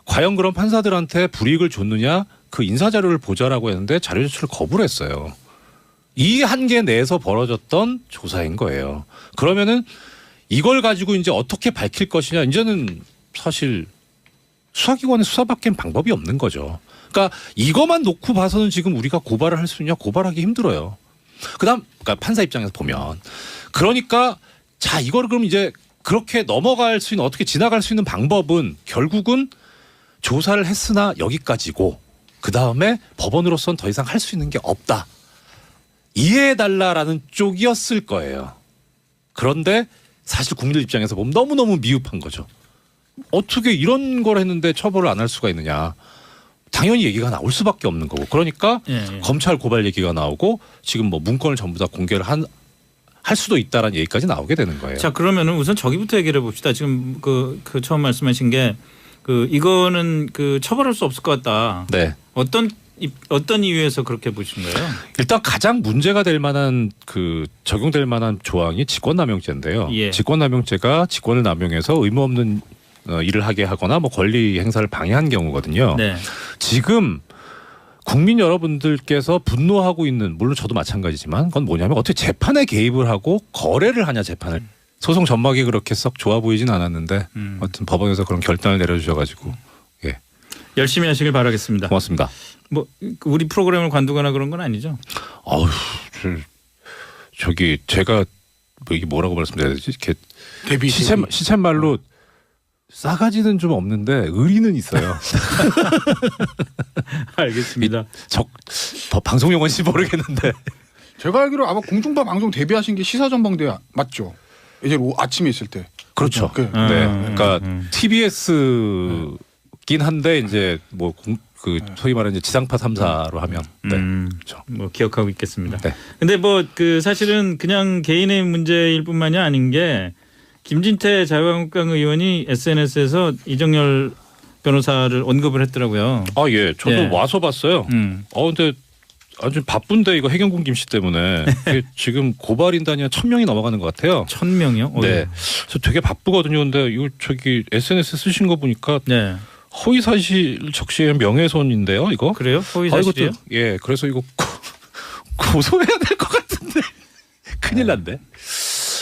과연 그런 판사들한테 불이익을 줬느냐 그 인사자료를 보자라고 했는데 자료 제출을 거부를 했어요. 이 한계 내에서 벌어졌던 조사인 거예요. 그러면은 이걸 가지고 이제 어떻게 밝힐 것이냐 이제는 사실 수사기관의 수사밖엔 방법이 없는 거죠. 그러니까 이것만 놓고 봐서는 지금 우리가 고발을 할 수 있냐 고발하기 힘들어요. 그다음 그러니까 판사 입장에서 보면 그러니까 자 이거를 그럼 이제 그렇게 넘어갈 수 있는 어떻게 지나갈 수 있는 방법은 결국은 조사를 했으나 여기까지고 그 다음에 법원으로서는 더 이상 할 수 있는 게 없다. 이해해달라라는 쪽이었을 거예요. 그런데 사실 국민들 입장에서 보면 너무너무 미흡한 거죠. 어떻게 이런 걸 했는데 처벌을 안 할 수가 있느냐. 당연히 얘기가 나올 수밖에 없는 거고. 그러니까 검찰 고발 얘기가 나오고 지금 뭐 문건을 전부 다 공개를 할 수도 있다라는 얘기까지 나오게 되는 거예요. 자 그러면은 우선 저기부터 얘기를 해봅시다. 지금 그 처음 말씀하신 게 이거는 처벌할 수 없을 것 같다. 네. 어떤 어떤 이유에서 그렇게 보신 거예요? 일단 가장 문제가 될 만한 적용될 만한 조항이 직권남용죄인데요. 예. 직권남용죄가 직권을 남용해서 의무 없는 일을 하게 하거나 뭐 권리 행사를 방해한 경우거든요. 네. 지금 국민 여러분들께서 분노하고 있는, 물론 저도 마찬가지지만 그건 뭐냐면 어떻게 재판에 개입을 하고 거래를 하냐, 재판을. 소송 전막이 그렇게 썩 좋아 보이진 않았는데 어쨌든 법원에서 그런 결단을 내려주셔가지고 예. 열심히 하시길 바라겠습니다. 고맙습니다. 뭐 우리 프로그램을 관두거나 그런 건 아니죠? 아우, 저기 제가 뭐 이게 뭐라고 말씀드려야 되지? 이렇게 시쳇말로 싸가지는 좀 없는데 의리는 있어요. 알겠습니다. 방송 용어인지 모르겠는데 제가 알기로 아마 공중파 방송 데뷔하신 게 시사전망대 맞죠? 이제 아침에 있을 때. 그렇죠. 네. 그러니까 TBS긴 한데 이제 뭐 소위 말하는 이제 지상파 3사로 하면 그렇죠. 뭐 기억하고 있겠습니다. 네. 근데 뭐 사실은 그냥 개인의 문제일 뿐만이 아닌 게 김진태 자유한국당 의원이 SNS에서 이정열 변호사를 언급을 했더라고요. 아, 예. 저도 예. 와서 봤어요. 근데 아주 바쁜데 이거 해경군 김씨 때문에 지금 고발인단이 한 1000명이 넘어가는 것 같아요. 1000명이요? 네. 그래서 되게 바쁘거든요. 근데 이거 SNS 쓰신 거 보니까 네. 허위사실 적시의 명예훼손인데요, 이거? 그래요? 허위사실이요? 예. 그래서 이거 고소해야 될 것 같은데. 큰일 났네.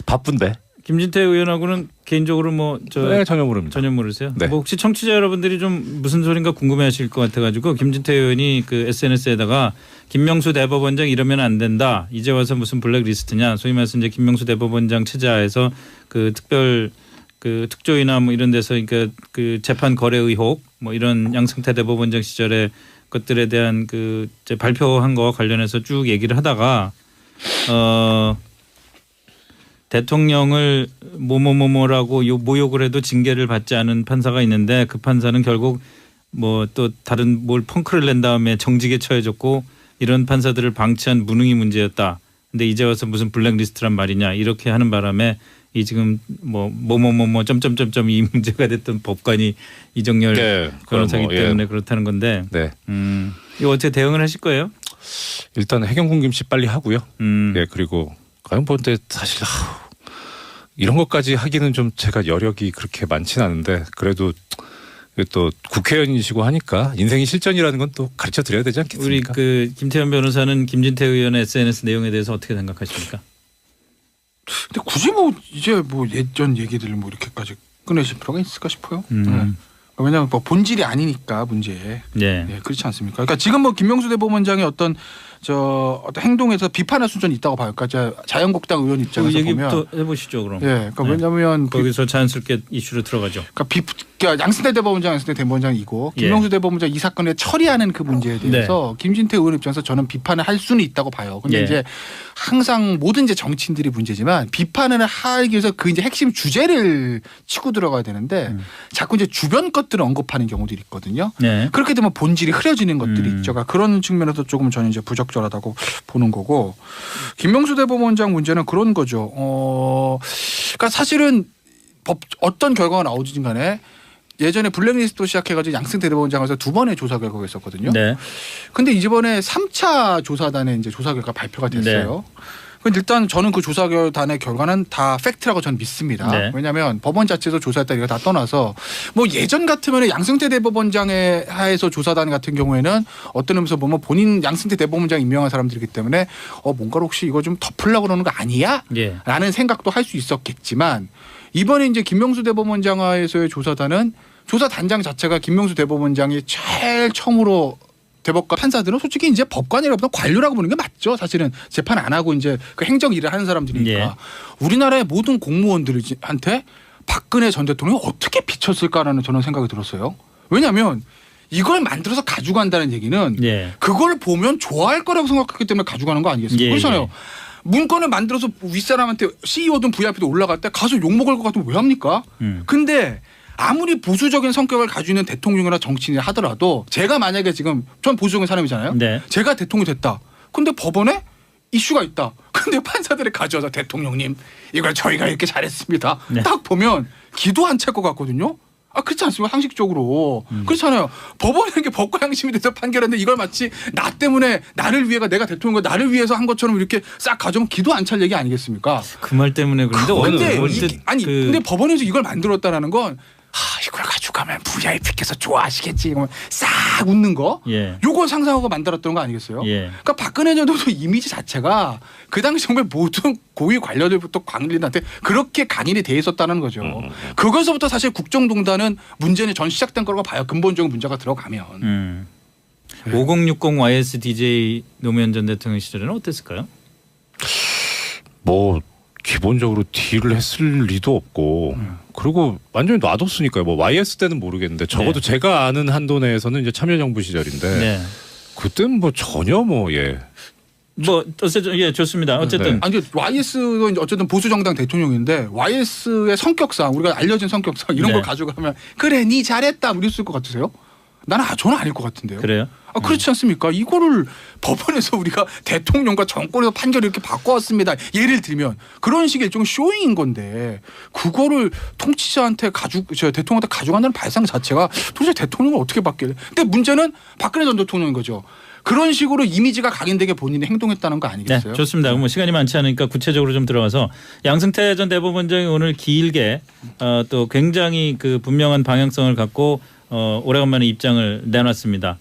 바쁜데. 김진태 의원하고는 개인적으로 네, 전혀 모릅니다. 전혀 모르세요? 네. 뭐 혹시 청취자 여러분들이 좀 무슨 소린가 궁금해하실 것 같아가지고 김진태 의원이 SNS에다가 김명수 대법원장 이러면 안 된다. 이제 와서 무슨 블랙리스트냐. 소위 말해서 이제 김명수 대법원장 체제하에서 특별 특조위나 뭐 이런 데서 그러니까 재판 거래 의혹 뭐 이런 양승태 대법원장 시절의 것들에 대한 이제 발표한 거와 관련해서 쭉 얘기를 하다가 대통령을 뭐뭐뭐뭐라고 모욕을 해도 징계를 받지 않은 판사가 있는데 그 판사는 결국 뭐 또 다른 뭘 펑크를 낸 다음에 정직에 처해졌고 이런 판사들을 방치한 무능이 문제였다. 근데 이제 와서 무슨 블랙리스트란 말이냐 이렇게 하는 바람에 이 지금 뭐뭐뭐뭐 점점점점 이 문제가 됐던 법관이 이정열 네, 변호사기 때문에 그렇다는 건데 네. 이거 어떻게 대응을 하실 거예요? 일단 해경군 김씨 빨리 하고요. 네, 그리고 가영본때 사실 이런 것까지 하기는 좀 제가 여력이 그렇게 많지는 않은데 그래도 또 국회의원이시고 하니까 인생이 실전이라는 건 또 가르쳐 드려야 되지 않겠습니까? 우리 김태현 변호사는 김진태 의원의 SNS 내용에 대해서 어떻게 생각하십니까? 근데 굳이 이제 예전 얘기들을 이렇게까지 꺼내실 필요가 있을까 싶어요. 왜냐하면 본질이 아니니까 문제에. 네, 그렇지 않습니까? 그러니까 지금 김명수 대법원장의 어떤 행동에서 비판할 수준이 있다고 봐요. 그러니까 자유한국당 의원 입장에서 보면. 얘기부터 해보시죠 그럼. 네, 그러니까 왜냐하면 거기서 자연스럽게 이슈로 들어가죠. 그러니까 양승태 대법원장, 양승태 대법원장이고 김명수 대법원장 이 사건을 처리하는 그 문제에 대해서 김진태 의원 입장에서 저는 비판을 할 수는 있다고 봐요. 근데 이제 항상 모든 이제 정치인들이 문제지만 비판을 하기 위해서 이제 핵심 주제를 치고 들어가야 되는데 자꾸 이제 주변 것들을 언급하는 경우들이 있거든요. 네. 그렇게 되면 본질이 흐려지는 것들이 있죠. 그러니까 그런 측면에서 조금 저는 이제 부적절하다고 보는 거고 김명수 대법원장 문제는 그런 거죠. 그러니까 사실은 어떤 결과가 나오든 간에 예전에 블랙리스트로 시작해가지고 양승태 대법원장에서 2번의 조사 결과가 있었거든요. 네. 근데 이번에 3차 조사단의 이제 조사 결과 발표가 됐어요. 네. 근데 일단 저는 그 조사단의 결과는 다 팩트라고 저는 믿습니다. 네. 왜냐하면 법원 자체에서 조사했다 이거 다 떠나서 예전 같으면 양승태 대법원장의 하에서 조사단 같은 경우에는 어떤 의미에서 보면 본인 양승태 대법원장 임명한 사람들이기 때문에 뭔가를 혹시 이거 좀 덮으려고 그러는 거 아니야? 네. 라는 생각도 할 수 있었겠지만 이번에 이제 김명수 대법원장 하에서의 조사단은 조사단장 자체가 김명수 대법원장이 제일 처음으로 대법관 판사들은 솔직히 이제 법관이라보다 관료라고 보는 게 맞죠. 사실은 재판 안 하고 이제 행정 일을 하는 사람들이니까 우리나라의 모든 공무원들한테 박근혜 전 대통령이 어떻게 비쳤을까라는 저는 생각이 들었어요. 왜냐하면 이걸 만들어서 가져간다는 얘기는 그걸 보면 좋아할 거라고 생각했기 때문에 가져가는 거 아니겠습니까? 그렇잖아요. 문건을 만들어서 윗사람한테 CEO든 VIP도 올라갈 때 가서 욕먹을 것 같으면 왜 합니까? 근데 아무리 보수적인 성격을 가지고 있는 대통령이나 정치인이 하더라도 제가 만약에 지금 전 보수적인 사람이잖아요. 네. 제가 대통령이 됐다. 근데 법원에 이슈가 있다. 근데 판사들이 가져와서 대통령님 이걸 저희가 이렇게 잘했습니다. 네. 딱 보면 기도 안 찰 것 같거든요. 그렇지 않습니까? 상식적으로. 그렇잖아요. 법원이라는 게 법과 양심이 돼서 판결했는데 이걸 마치 나 때문에 나를 위해가 내가 대통령과 나를 위해서 한 것처럼 이렇게 싹 가져오면 기도 안 찰 얘기 아니겠습니까? 그 말 때문에 그런데 근데 법원에서 이걸 만들었다라는 건 이걸 가져가면 VIP께서 좋아하시겠지. 싹 웃는 거. 예. 요걸 상상하고 만들었던 거 아니겠어요? 예. 그러니까 박근혜 전 대통령 이미지 자체가 그 당시 정말 모든 고위 관료들부터 관리들한테 그렇게 강인이 돼 있었다는 거죠. 그것서부터 사실 국정농단은 문제는 전 시작된 거라고 봐요. 근본적인 문제가 들어가면. 5060 YSDJ 노무현 전 대통령 시절에는 어땠을까요? 뭐 기본적으로 딜을 했을 리도 없고 그리고 완전히 놔뒀으니까요. 뭐 YS 때는 모르겠는데 적어도 네. 제가 아는 한도 내에서는 이제 참여정부 시절인데 네. 그때는 뭐 전혀 뭐 예. 뭐 어쨌든 예 좋습니다. 어쨌든 네. 아니 YS도 이제 어쨌든 보수 정당 대통령인데 YS의 성격상 우리가 알려진 성격상 이런 네. 걸 가져가면 그래 니 잘했다 이랬을 것 같으세요? 저는 아닐 것 같은데요. 그래요? 그렇지 않습니까? 이거를 법원에서 우리가 대통령과 정권에서 판결을 이렇게 바꿔왔습니다. 예를 들면 그런 식의 일종의 쇼잉인 건데 그거를 통치자한테 대통령한테 가져간다는 발상 자체가 도대체 대통령을 어떻게 바뀌래? 근데 문제는 박근혜 전 대통령인 거죠. 그런 식으로 이미지가 각인되게 본인이 행동했다는 거 아니겠어요? 네, 좋습니다. 뭐 시간이 많지 않으니까 구체적으로 좀 들어가서 양승태 전 대법원장이 오늘 길게 또 굉장히 그 분명한 방향성을 갖고 오래간만에 입장을 내놨습니다.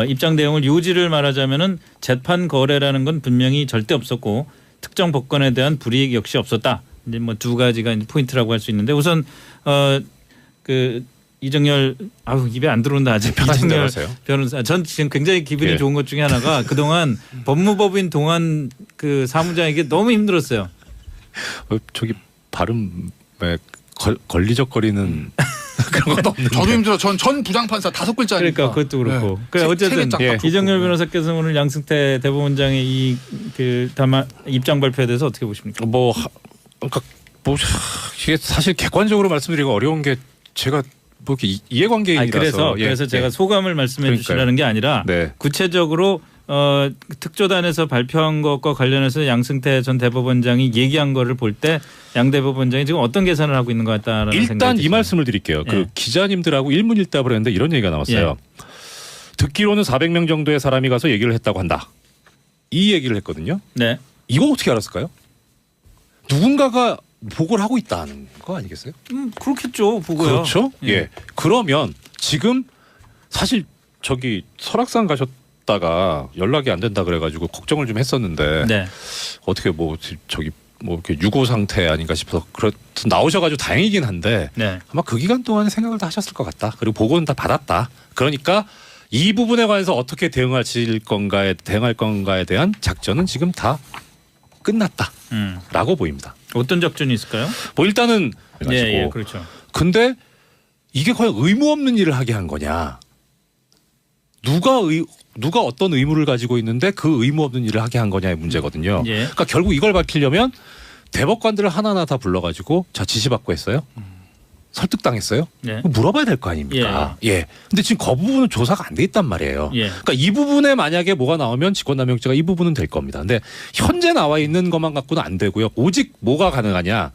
입장 내용을 요지를 말하자면은 재판 거래라는 건 분명히 절대 없었고 특정 법관에 대한 불이익 역시 없었다. 이제 뭐 두 가지가 이제 포인트라고 할 수 있는데 우선 그 이정열 입에 안 들어온다 아직. 이정열 변호사 전 지금 굉장히 기분이 좋은 것 중에 하나가 그동안 법무법인 동안 그 사무장에게 너무 힘들었어요. 저기 발음에 걸리적거리는 그런 것도 없는데. 저도 힘들어. 전 부장판사 5글자니까. 그러니까 그것도 그렇고. 네. 그래 어쨌든 이정열 변호사께서 오늘 양승태 대법원장의 이 그 담화 입장 발표에 대해서 어떻게 보십니까? 그러니까 이게 사실 객관적으로 말씀드리기가 어려운 게 제가 뭐 이렇게 이해관계인이라서 그래서 제가 소감을 말씀해 주시라는 게 아니라 구체적으로 특조단에서 발표한 것과 관련해서 양승태 전 대법원장이 얘기한 거를 볼 때 양 대법원장이 지금 어떤 계산을 하고 있는 것 같다라는 생각이 일단 이 말씀을 드릴게요. 그 기자님들하고 일문일답을 했는데 이런 얘기가 나왔어요. 듣기로는 400명 정도의 사람이 가서 얘기를 했다고 한다. 이 얘기를 했거든요. 네. 이거 어떻게 알았을까요? 누군가가 보고를 하고 있다는 거 아니겠어요? 그렇겠죠. 보고요. 그렇죠. 예. 그러면 지금 사실 저기 설악산 가셨다가 연락이 안 된다 그래가지고 걱정을 좀 했었는데 어떻게 뭐 저기 뭐 이렇게 유고 상태 아닌가 싶어서 나오셔가지고 다행이긴 한데 아마 그 기간 동안에 생각을 다 하셨을 것 같다. 그리고 보고는 다 받았다. 그러니까 이 부분에 관해서 어떻게 대응할 건가에 대한 작전은 지금 다 끝났다라고 보입니다. 어떤 작전이 있을까요? 뭐 일단은 가지고 그렇죠. 근데 이게 과연 의무 없는 일을 하게 한 거냐? 누가 어떤 의무를 가지고 있는데 그 의무 없는 일을 하게 한 거냐의 문제거든요. 그러니까 결국 이걸 밝히려면 대법관들을 하나하나 다 불러가지고 자 지시받고 했어요? 설득당했어요? 물어봐야 될 거 아닙니까? 근데 지금 그 부분은 조사가 안 돼 있단 말이에요. 그러니까 이 부분에 만약에 뭐가 나오면 직권남용죄가 이 부분은 될 겁니다. 근데 현재 나와 있는 것만 갖고는 안 되고요. 오직 뭐가 가능하냐?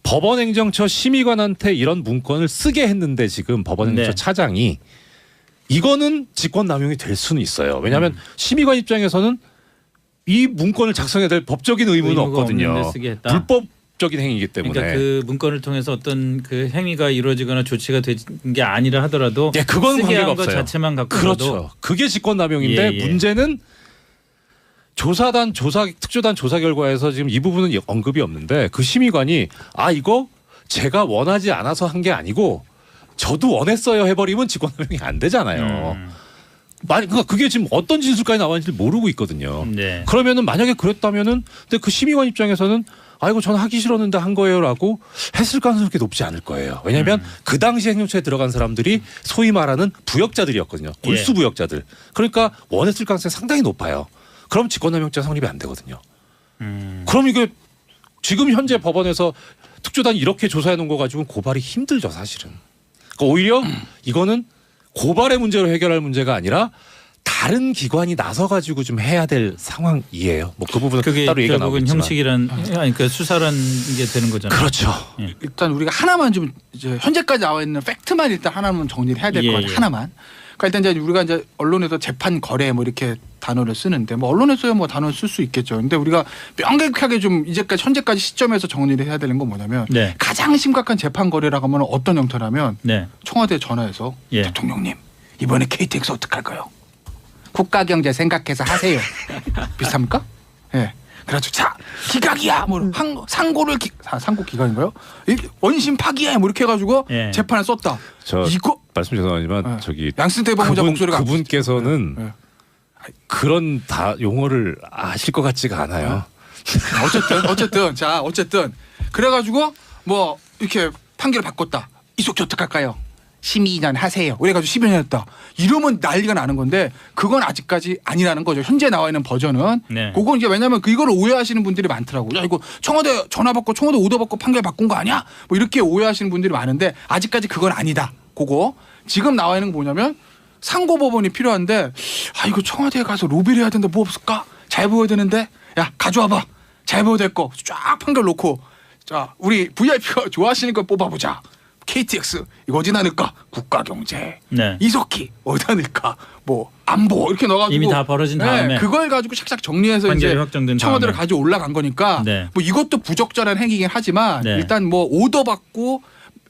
법원행정처 심의관한테 이런 문건을 쓰게 했는데 지금 법원행정처 차장이 이거는 직권남용이 될 수는 있어요. 왜냐하면 심의관 입장에서는 이 문건을 작성해야 될 법적인 의무는 없거든요. 불법적인 행위이기 때문에. 그러니까 그 문건을 통해서 어떤 그 행위가 이루어지거나 조치가 된 게 아니라 하더라도 그건 쓰게 관계가 한 것 없어요. 자체만 갖고 그렇죠. 그게 직권남용인데 문제는 특조단 조사 결과에서 지금 이 부분은 언급이 없는데 그 심의관이 이거 제가 원하지 않아서 한 게 아니고 저도 원했어요 해버리면 직권남용이 안 되잖아요. 그러니까 그게 지금 어떤 진술까지 나왔는지 모르고 있거든요. 그러면은 만약에 그랬다면은 근데 그 심의관 입장에서는 이거 저는 하기 싫었는데 한 거예요라고 했을 가능성이 그렇게 높지 않을 거예요. 왜냐하면 그 당시 행정처에 들어간 사람들이 소위 말하는 부역자들이었거든요. 골수 부역자들. 그러니까 원했을 가능성이 상당히 높아요. 그럼 직권남용죄 성립이 안 되거든요. 그럼 이게 지금 현재 법원에서 특조단이 이렇게 조사해 놓은 거 가지고 고발이 힘들죠 사실은. 그러니까 오히려 이거는 고발의 문제로 해결할 문제가 아니라 다른 기관이 나서 가지고 좀 해야 될 상황이에요. 뭐 그 부분은 그게 따로 얘기가 결국은 나오겠지만. 형식이란 그러니까 수사란 게 되는 거잖아요. 그렇죠. 예. 일단 우리가 하나만 좀 이제 현재까지 나와 있는 팩트만 일단 하나만 정리를 해야 될 것 같아요. 하나만. 그러니까 일단 이제 우리가 이제 언론에서 재판 거래 뭐 이렇게 단어를 쓰는데 뭐 언론에서야 뭐 단어를 쓸 수 있겠죠. 근데 우리가 명백하게 좀 이제까지 현재까지 시점에서 정리를 해야 되는 건 뭐냐면 가장 심각한 재판 거래라고 하면 어떤 형태라면 청와대 전화해서 대통령님 이번에 KTX 어떡할까요? 국가경제 생각해서 하세요. 비슷합니까? 예. 그래가지고 자 기각이야 뭐 상고를 상고 기각인가요? 원심 파기야 뭐 이렇게 해가지고 재판을 썼다. 이거 말씀 죄송하지만 저기 양승 대법원장 목소리가 그분께서는 그런 다 용어를 아실 것 같지가 않아요. 어쨌든 그래가지고 뭐 이렇게 판결을 바꿨다. 이속기 어떡할까요? 심의 2년 하세요. 그래가지고 10여 년 했다. 이러면 난리가 나는 건데 그건 아직까지 아니라는 거죠. 현재 나와 있는 버전은. 그건 이제 왜냐하면 이거를 오해하시는 분들이 많더라고요. 야 이거 청와대 전화 받고 청와대 오더 받고 판결 바꾼 거 아니야? 뭐 이렇게 오해하시는 분들이 많은데 아직까지 그건 아니다. 그거 지금 나와 있는 거 뭐냐면 상고법원이 필요한데 아 이거 청와대에 가서 로비를 해야 되는데 뭐 없을까? 잘 보여야 되는데 야 가져와봐. 잘 보여야 될 거 쫙 판결 놓고 자 우리 VIP가 좋아하시는 걸 뽑아보자. KTX 이거 어디다 넣을까? 국가경제. 이석기 어디다 넣을까? 뭐 안보 이렇게 넣어가지고 이미 다 벌어진 다음에 그걸 가지고 착착 정리해서 이제 청와대로 가지고 올라간 거니까 뭐 이것도 부적절한 행위긴 하지만 일단 뭐 오더 받고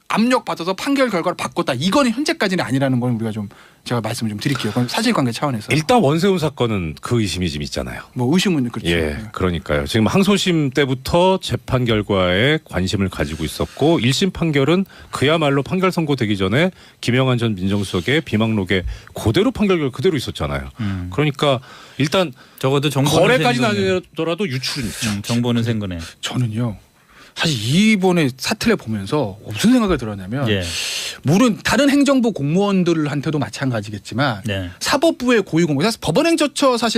압력 받아서 판결 결과를 바꿨다. 이거는 현재까지는 아니라는 건 우리가 좀 제가 말씀을 좀 드릴게요. 그건 사실관계 차원에서. 일단 원세훈 사건은 그 의심이 좀 있잖아요. 뭐 의심은 그렇죠. 예, 그러니까요. 지금 항소심 때부터 재판 결과에 관심을 가지고 있었고 1심 판결은 그야말로 판결 선고되기 전에 김영한 전 민정수석의 비망록에 그대로 판결 결과 그대로 있었잖아요. 그러니까 일단 적어도 거래까지는 아니더라도 유출은 있죠. 정보는 센 거네. 저는요. 사실 이번에 사태를 보면서 무슨 생각이 들었냐면 물론 다른 행정부 공무원들한테도 마찬가지겠지만 사법부의 고위공무원 사실 법원행정처 사실